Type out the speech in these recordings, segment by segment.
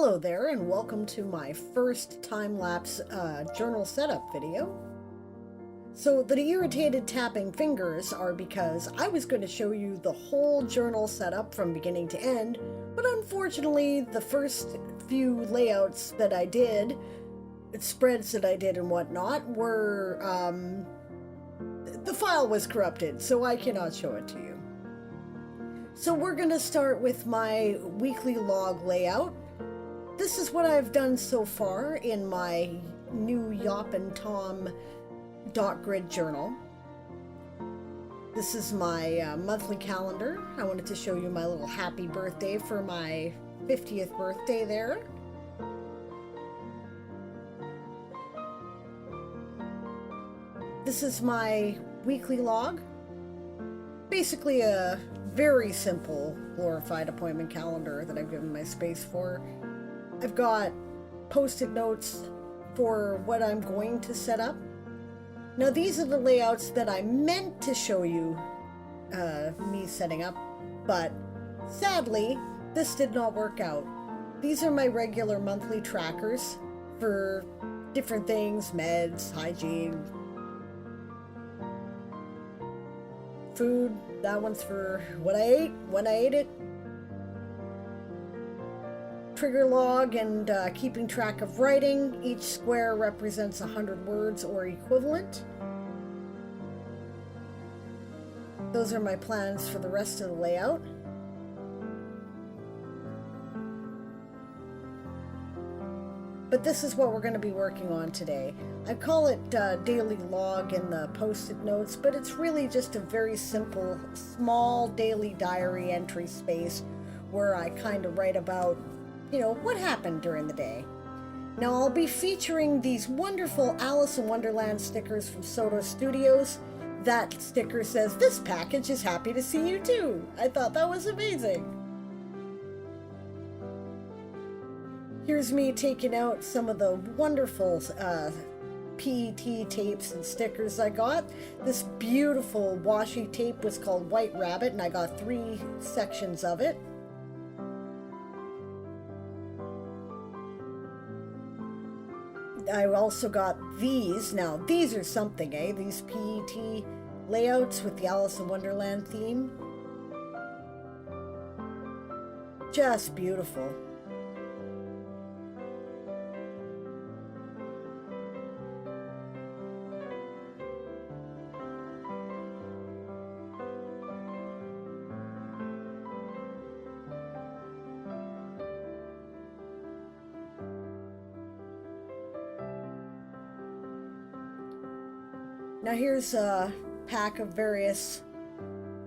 Hello there, and welcome to my first time-lapse journal setup video. So the irritated tapping fingers are because I was going to show you the whole journal setup from beginning to end, but unfortunately the first few layouts that I did, spreads that I did and whatnot, were, the file was corrupted, so I cannot show it to you. So we're going to start with my weekly log layout. This is what I've done so far in my new Yop and Tom dot grid journal. This is my monthly calendar. I wanted to show you my little happy birthday for my 50th birthday there. This is my weekly log. Basically a very simple glorified appointment calendar that I've given my space for. I've got post-it notes for what I'm going to set up. Now these are the layouts that I meant to show you me setting up, but sadly this did not work out. These are my regular monthly trackers for different things, meds, hygiene, food. That one's for what I ate, when I ate it. Trigger log and keeping track of writing. Each square represents 100 words or equivalent. Those are my plans for the rest of the layout. But this is what we're going to be working on today. I call it daily log in the post-it notes, but it's really just a very simple, small daily diary entry space where I kind of write about what happened during the day. Now I'll be featuring these wonderful Alice in Wonderland stickers from Soto Studios. That sticker says, "This package is happy to see you too." I thought that was amazing. Here's me taking out some of the wonderful PET tapes and stickers I got. This beautiful washi tape was called White Rabbit, and I got 3 sections of it. I also got these. Now, these are something, eh? These PET layouts with the Alice in Wonderland theme. Just beautiful. Now here's a pack of various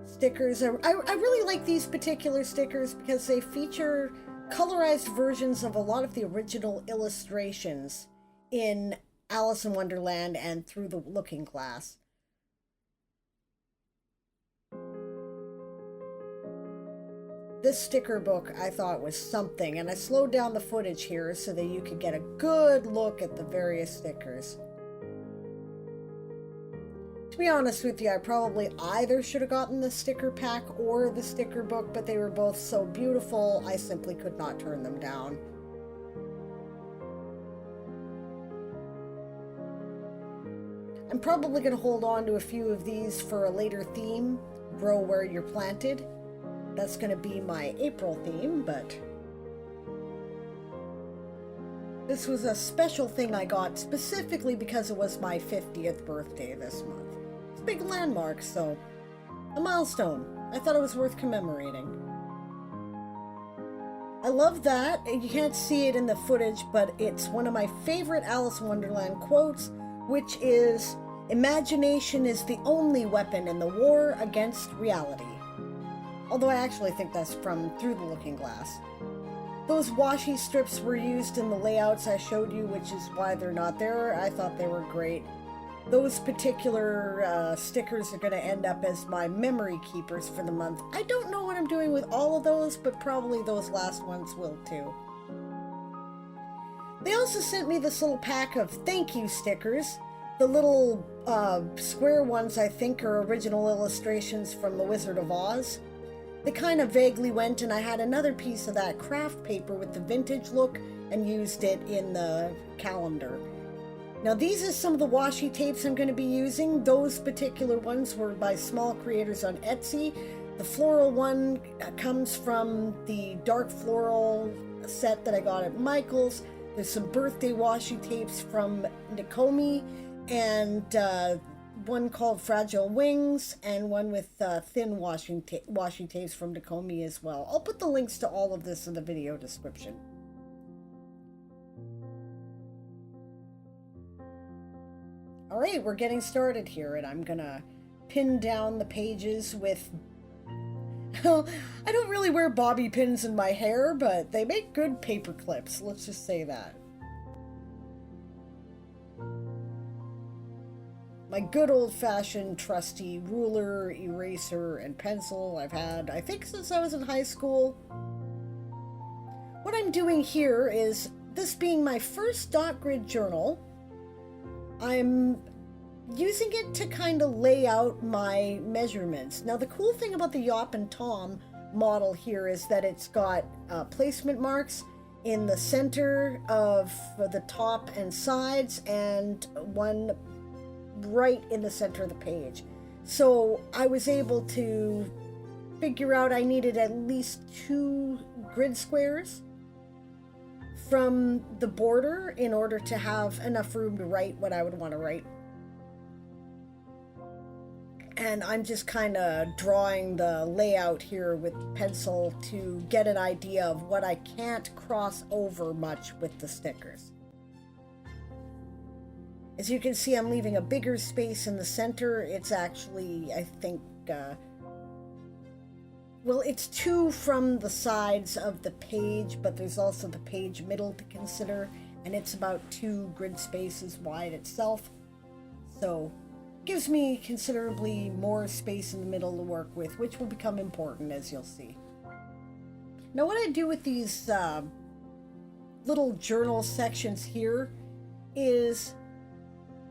stickers. I really like these particular stickers because they feature colorized versions of a lot of the original illustrations in Alice in Wonderland and Through the Looking Glass. This sticker book I thought was something, and I slowed down the footage here so that you could get a good look at the various stickers. To be honest with you, I probably either should have gotten the sticker pack or the sticker book, but they were both so beautiful, I simply could not turn them down. I'm probably going to hold on to a few of these for a later theme, Grow Where You're Planted. That's going to be my April theme, but this was a special thing I got specifically because it was my 50th birthday this month. Big landmark, so a milestone. I thought it was worth commemorating. I love that. You can't see it in the footage, but it's one of my favorite Alice in Wonderland quotes, which is, "Imagination is the only weapon in the war against reality." Although I actually think that's from Through the Looking Glass. Those washi strips were used in the layouts I showed you, which is why they're not there. I thought they were great. Those particular stickers are going to end up as my memory keepers for the month. I don't know what I'm doing with all of those, but probably those last ones will too. They also sent me this little pack of thank you stickers. The little square ones I think are original illustrations from The Wizard of Oz. they kind of vaguely went, and I had another piece of that craft paper with the vintage look and used it in the calendar. Now these are some of the washi tapes I'm going to be using. Those particular ones were by small creators on Etsy. The floral one comes from the dark floral set that I got at Michael's. There's some birthday washi tapes from Nakomi, and one called Fragile Wings, and one with thin washi tapes from Nakomi as well. I'll put the links to all of this in the video description. All right, we're getting started here, and I'm gonna pin down the pages with, well, I don't really wear bobby pins in my hair, but they make good paper clips, let's just say that. My good old-fashioned trusty ruler, eraser, and pencil I've had, I think, since I was in high school. What I'm doing here is, this being my first dot grid journal, I'm using it to kind of lay out my measurements. Now, the cool thing about the Yop and Tom model here is that it's got placement marks in the center of the top and sides, and one right in the center of the page. So I was able to figure out I needed at least 2 grid squares from the border in order to have enough room to write what I would want to write. And I'm just kind of drawing the layout here with pencil to get an idea of what I can't cross over much with the stickers. As you can see, I'm leaving a bigger space in the center. It's actually, I think, well, it's 2 from the sides of the page, but there's also the page middle to consider, and it's about 2 grid spaces wide itself. So gives me considerably more space in the middle to work with, which will become important, as you'll see. Now, what I do with these little journal sections here is,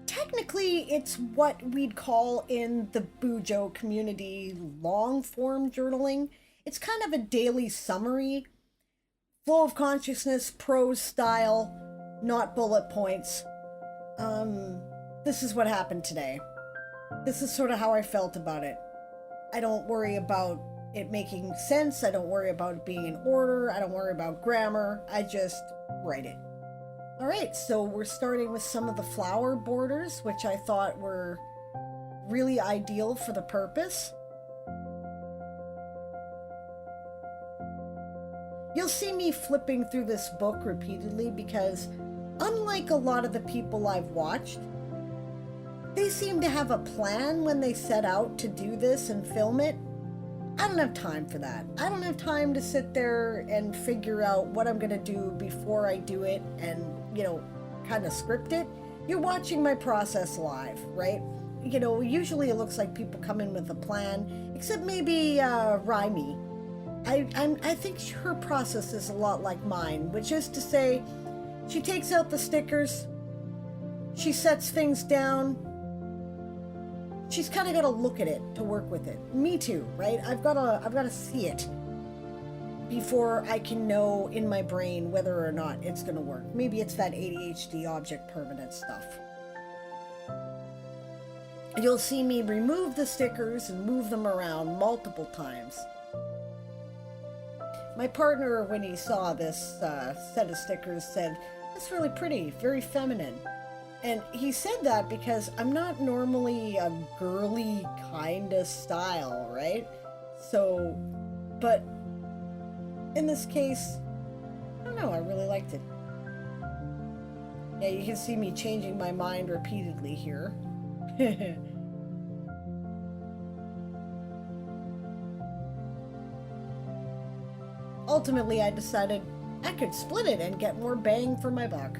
technically, it's what we'd call in the Bujo community long-form journaling. It's kind of a daily summary, flow of consciousness, prose style, not bullet points. This is what happened today. This is sort of how I felt about it. I don't worry about it making sense. I don't worry about it being in order. I don't worry about grammar. I just write it. All right, so we're starting with some of the flower borders, which I thought were really ideal for the purpose. You'll see me flipping through this book repeatedly because, unlike a lot of the people I've watched, they seem to have a plan when they set out to do this and film it. I don't have time for that. I don't have time to sit there and figure out what I'm going to do before I do it and, you know, kind of script it. You're watching my process live, right? You know, usually it looks like people come in with a plan, except maybe Raimi. I think her process is a lot like mine, which is to say, she takes out the stickers, she sets things down, she's kind of got to look at it to work with it. Me too, right? I've got to see it before I can know in my brain whether or not it's going to work. Maybe it's that ADHD object permanence stuff. You'll see me remove the stickers and move them around multiple times. My partner, when he saw this set of stickers, said, "It's really pretty, very feminine." And he said that because I'm not normally a girly kind of style, right? So, but in this case, I don't know, I really liked it. Yeah, you can see me changing my mind repeatedly here. Ultimately, I decided I could split it and get more bang for my buck.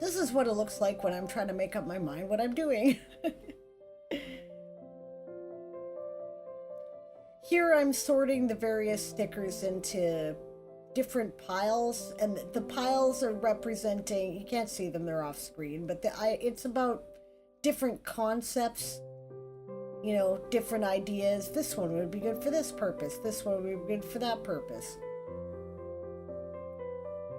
This is what it looks like when I'm trying to make up my mind what I'm doing. Here I'm sorting the various stickers into different piles, and the piles are representing, you can't see them, they're off screen, but it's about different concepts, you know, different ideas. This one would be good for this purpose, this one would be good for that purpose,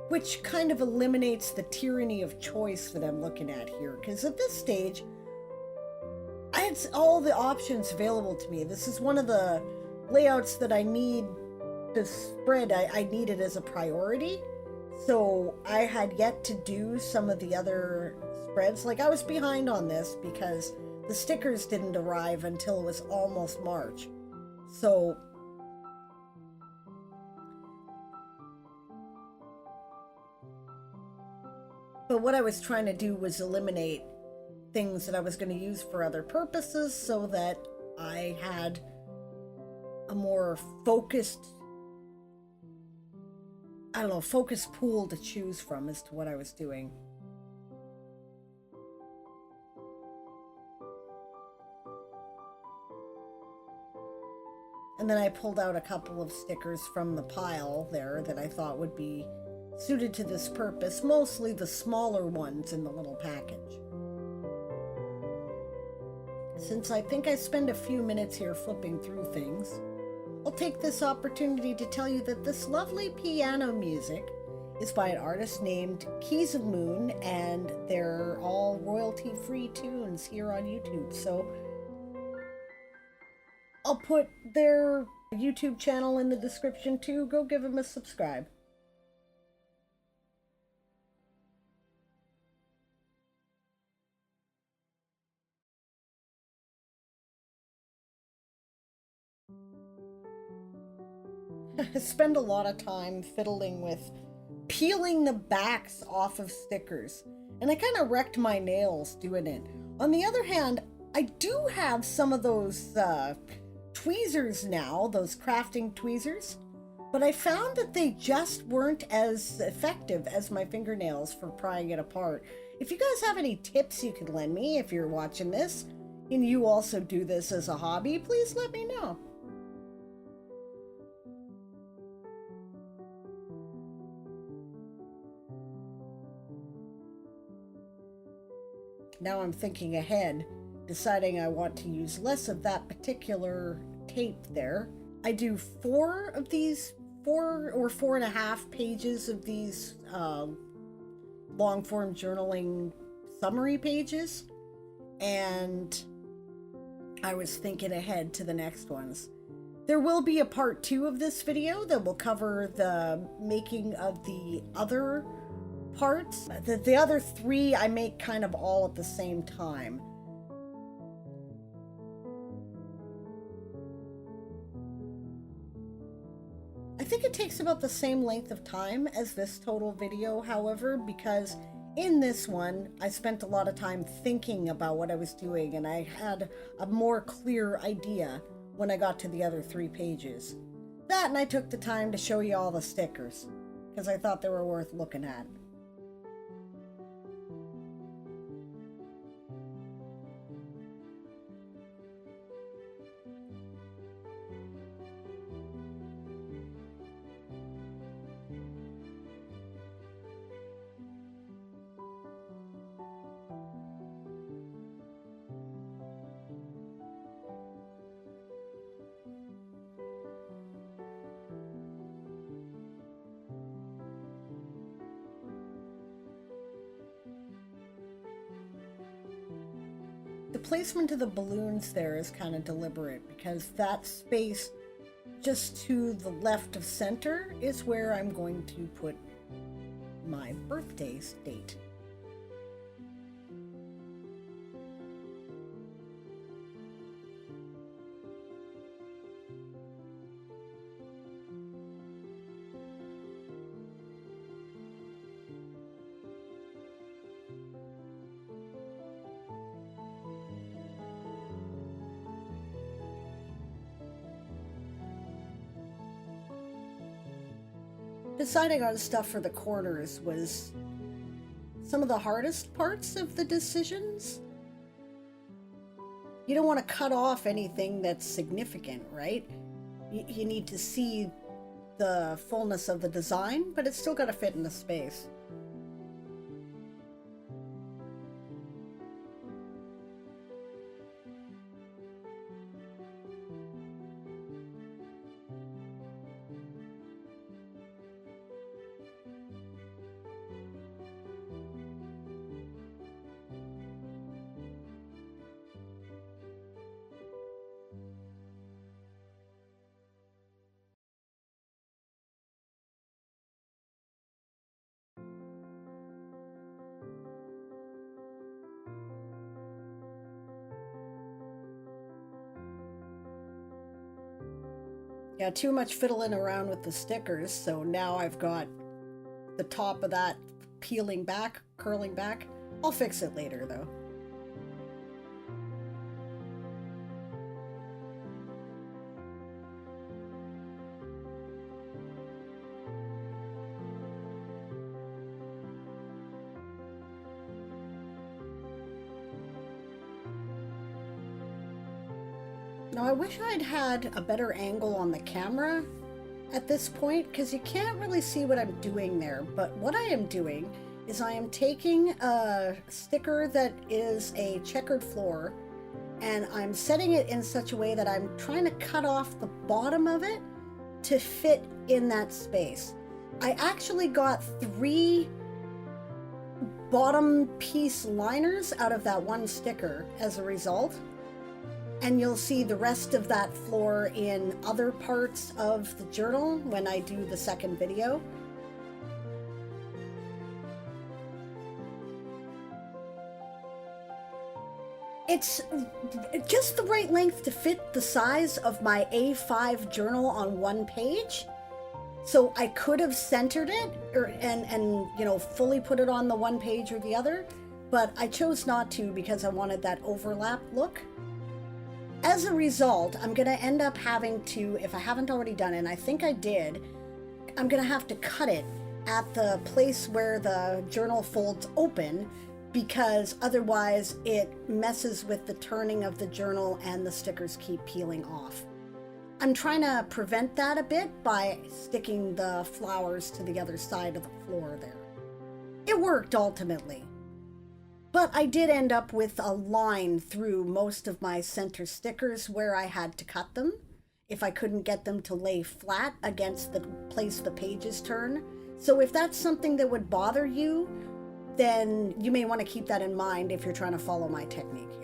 which kind of eliminates the tyranny of choice that I'm looking at here, because at this stage I had all the options available to me. This is one of the layouts that I need. The spread I needed as a priority, so I had yet to do some of the other spreads. Like, I was behind on this because the stickers didn't arrive until it was almost March. So but what I was trying to do was eliminate things that I was going to use for other purposes so that I had a more focused, I don't know, focus pool to choose from as to what I was doing. And then I pulled out a couple of stickers from the pile there that I thought would be suited to this purpose, mostly the smaller ones in the little package. Since I think I spend a few minutes here flipping through things, I'll take this opportunity to tell you that this lovely piano music is by an artist named Keys of Moon, and they're all royalty-free tunes here on YouTube. So I'll put their YouTube channel in the description too. Go give them a subscribe. I spend a lot of time fiddling with peeling the backs off of stickers, and I kind of wrecked my nails doing it. On the other hand, I do have some of those tweezers now, those crafting tweezers, but I found that they just weren't as effective as my fingernails for prying it apart. If you guys have any tips you could lend me if you're watching this and you also do this as a hobby, please let me know. Now I'm thinking ahead, deciding I want to use less of that particular tape there. I do 4 of these, 4 or 4.5 pages of these long form journaling summary pages, and I was thinking ahead to the next ones. There will be a part 2 of this video that will cover the making of the other parts. The other 3 I make kind of all at the same time. I think it takes about the same length of time as this total video, however, because in this one I spent a lot of time thinking about what I was doing, and I had a more clear idea when I got to the other 3 pages. That, and I took the time to show you all the stickers because I thought they were worth looking at. The placement of the balloons there is kind of deliberate because that space just to the left of center is where I'm going to put my birthday date. Deciding on stuff for the corners was some of the hardest parts of the decisions. You don't want to cut off anything that's significant, right? You need to see the fullness of the design, but it's still got to fit in the space. Yeah, too much fiddling around with the stickers, so now I've got the top of that peeling back, curling back. I'll fix it later, though. Now, I wish I'd had a better angle on the camera at this point, because you can't really see what I'm doing there. But what I am doing is I am taking a sticker that is a checkered floor, and I'm setting it in such a way that I'm trying to cut off the bottom of it to fit in that space. I actually got 3 bottom piece liners out of that one sticker as a result. And you'll see the rest of that floor in other parts of the journal when I do the second video. It's just the right length to fit the size of my A5 journal on one page. So I could have centered it and you know, fully put it on the one page or the other, but I chose not to because I wanted that overlap look. As a result, I'm going to end up having to, if I haven't already done it, and I think I did, I'm going to have to cut it at the place where the journal folds open, because otherwise it messes with the turning of the journal and the stickers keep peeling off. I'm trying to prevent that a bit by sticking the flowers to the other side of the floor there. It worked ultimately. But I did end up with a line through most of my center stickers where I had to cut them if I couldn't get them to lay flat against the place the pages turn. So if that's something that would bother you, then you may want to keep that in mind if you're trying to follow my technique here.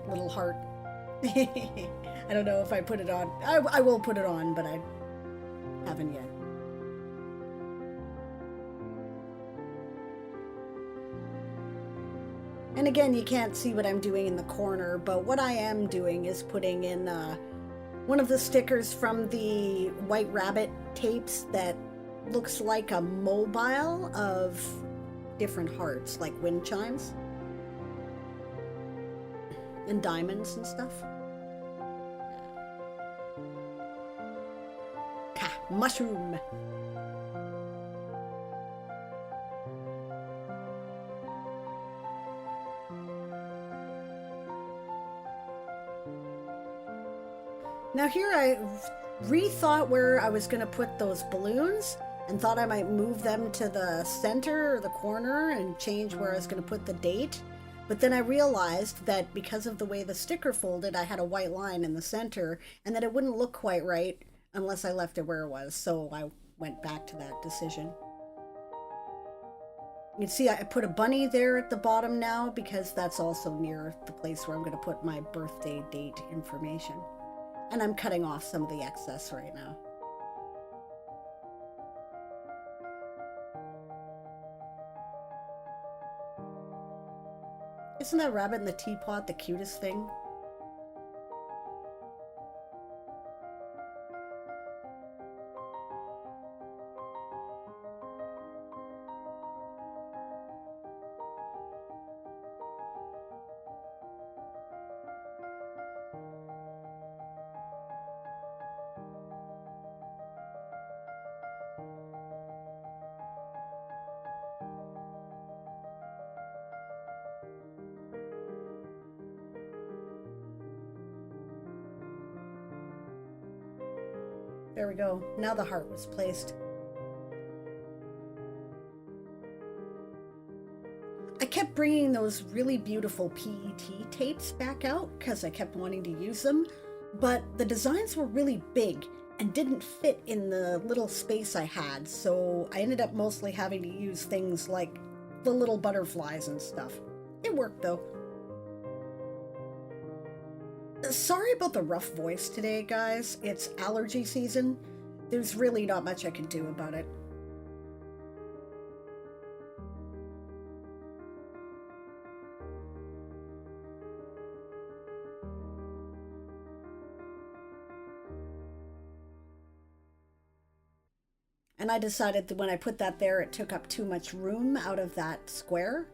Little heart. I don't know if I put it on. I will put it on, but I haven't yet. And again, you can't see what I'm doing in the corner, but what I am doing is putting in one of the stickers from the White Rabbit tapes that looks like a mobile of different hearts, like wind chimes. And diamonds and stuff. Ha! Mushroom! Now here I rethought where I was going to put those balloons and thought I might move them to the center or the corner and change where I was going to put the date. But then I realized that because of the way the sticker folded, I had a white line in the center and that it wouldn't look quite right unless I left it where it was. So I went back to that decision. You can see I put a bunny there at the bottom now because that's also near the place where I'm going to put my birthday date information. And I'm cutting off some of the excess right now. Isn't that rabbit in the teapot the cutest thing? There we go. Now the heart was placed. I kept bringing those really beautiful PET tapes back out because I kept wanting to use them, but the designs were really big and didn't fit in the little space I had, so I ended up mostly having to use things like the little butterflies and stuff. It worked though. Sorry about the rough voice today, guys. It's allergy season. There's really not much I can do about it. And I decided that when I put that there, it took up too much room out of that square.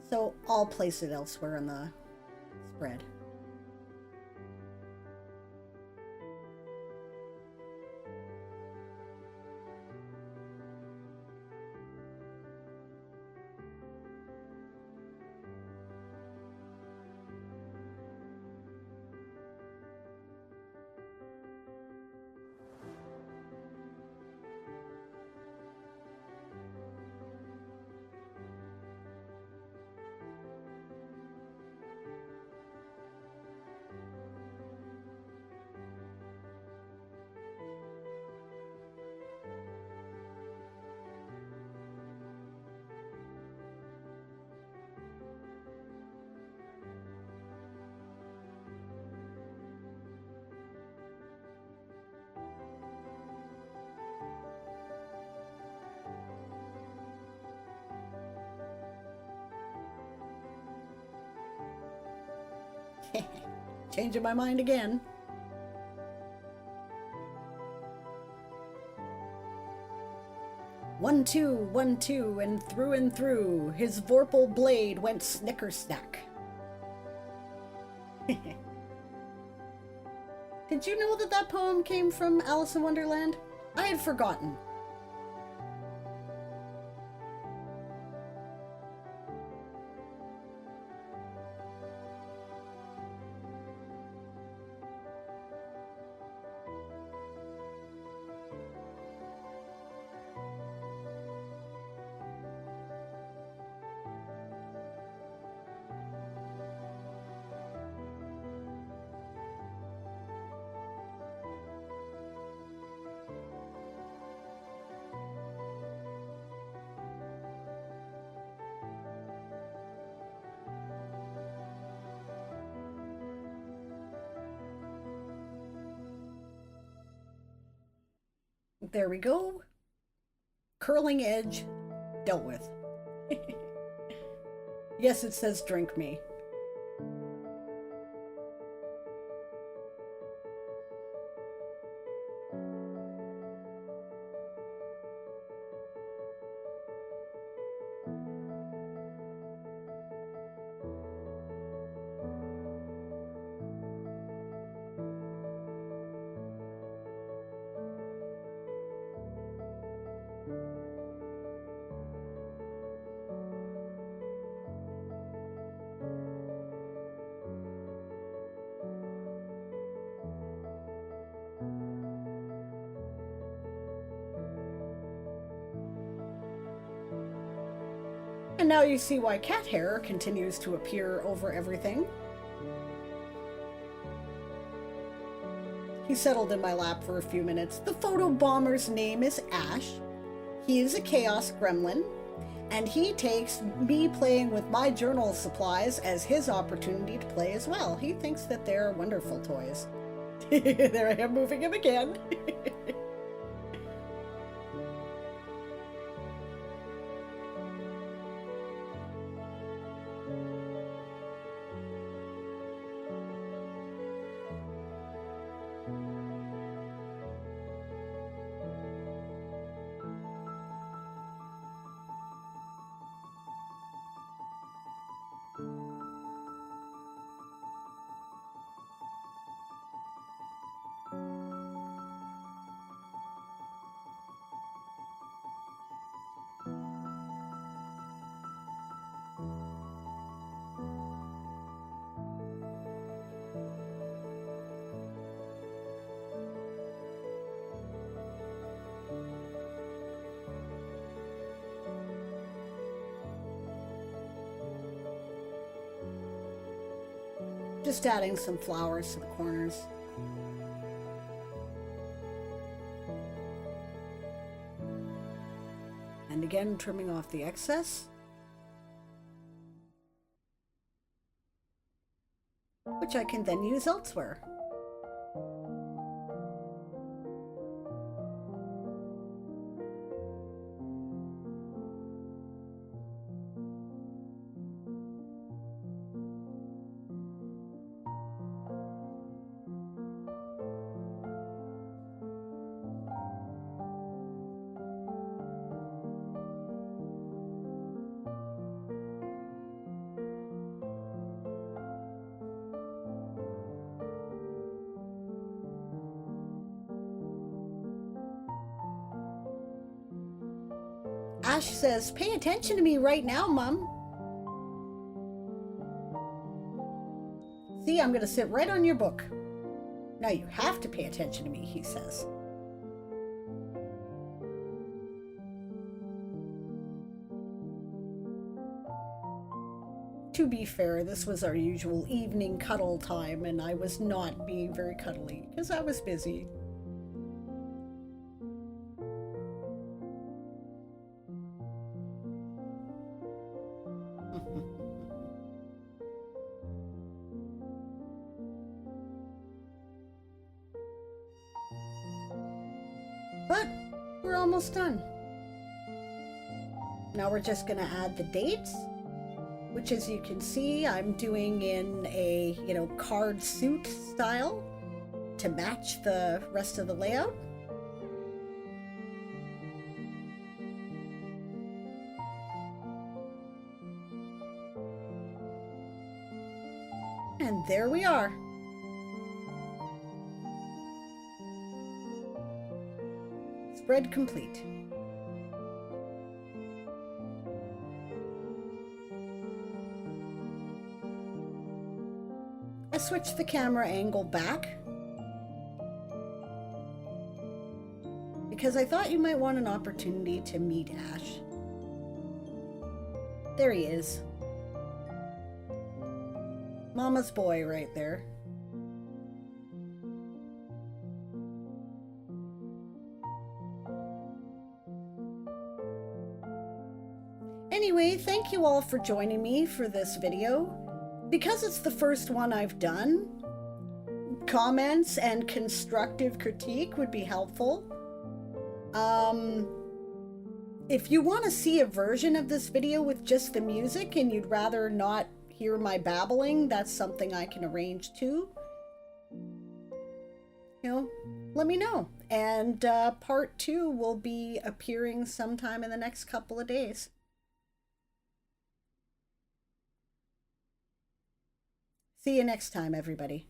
So I'll place it elsewhere in the spread. Changing my mind again. "1, 2, 1, 2, and through, his vorpal blade went snicker-snack." Did you know that that poem came from Alice in Wonderland? I had forgotten. There we go. Curling edge dealt with. Yes, it says drink me. And now you see why cat hair continues to appear over everything. He settled in my lap for a few minutes. The photo bomber's name is Ash. He is a Chaos Gremlin, and he takes me playing with my journal supplies as his opportunity to play as well. He thinks that they're wonderful toys. There I am moving him again. Just adding some flowers to the corners. And again, trimming off the excess, which I can then use elsewhere. Ash says, "Pay attention to me right now, Mom." See, I'm going to sit right on your book. Now you have to pay attention to me, he says. To be fair, this was our usual evening cuddle time, and I was not being very cuddly because I was busy. But we're almost done. Now we're just going to add the dates, which, as you can see, I'm doing in a, card suit style to match the rest of the layout. And there we are. Spread complete. I switched the camera angle back because I thought you might want an opportunity to meet Ash. There he is. Mama's boy right there. Anyway, thank you all for joining me for this video. Because it's the first one I've done, comments and constructive critique would be helpful. If you want to see a version of this video with just the music and you'd rather not hear my babbling, that's something I can arrange too. Let me know. And part 2 will be appearing sometime in the next couple of days. See you next time, everybody.